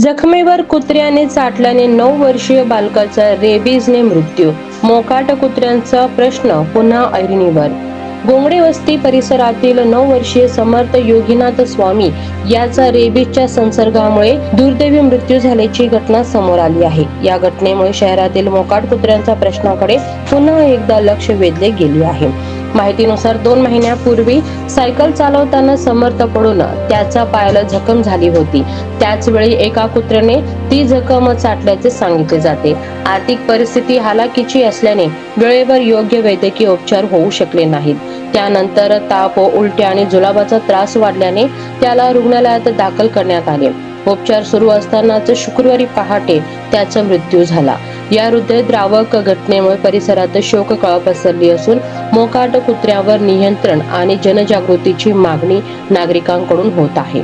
जखमेवर कुत्र्याने चाटल्याने 9 वर्षीय बालकाचा रेबीजने मृत्यू. मोकाट कुत्र्यांचा प्रश्न पुन्हा ऐरणीवर. गोंगडे वस्ती परिसरातील 9 वर्षीय समर्थ योगीनाथ स्वामी याचा रेबीजच्या संसर्गामुळे दुर्दैवी मृत्यू झाल्याची घटना समोर आली आहे. या घटनेमुळे शहरातील मोकाट कुत्र्यांच्या प्रश्नाकडे पुन्हा एकदा लक्ष वेधले गेले आहे. माहितीनुसार 2 महिन्यापूर्वी सायकल चालवताना समर्थ पडून त्याचा पायाला जखम झाली होती. त्याच वेळी एका कुत्र्याने ती जखम चाटल्याचे सांगितले जाते. आर्थिक परिस्थिती हालाकीची असल्याने वेळेवर योग्य वैद्यकीय उपचार होऊ शकले नाहीत. त्यानंतर ताप, उलट्या आणि जुलाबाचा त्रास वाढल्याने त्याला रुग्णालयात दाखल करण्यात आले. उपचार सुरू असतानाच शुक्रवारी पहाटे त्याचा मृत्यू झाला. या हृदयद्रावक घटनेमुळे परिसरात शोककळा पसरली असून मोकाट कुत्र्यावर नियंत्रण आणि जनजागृतीची मागणी नागरिकांकडून होत आहे.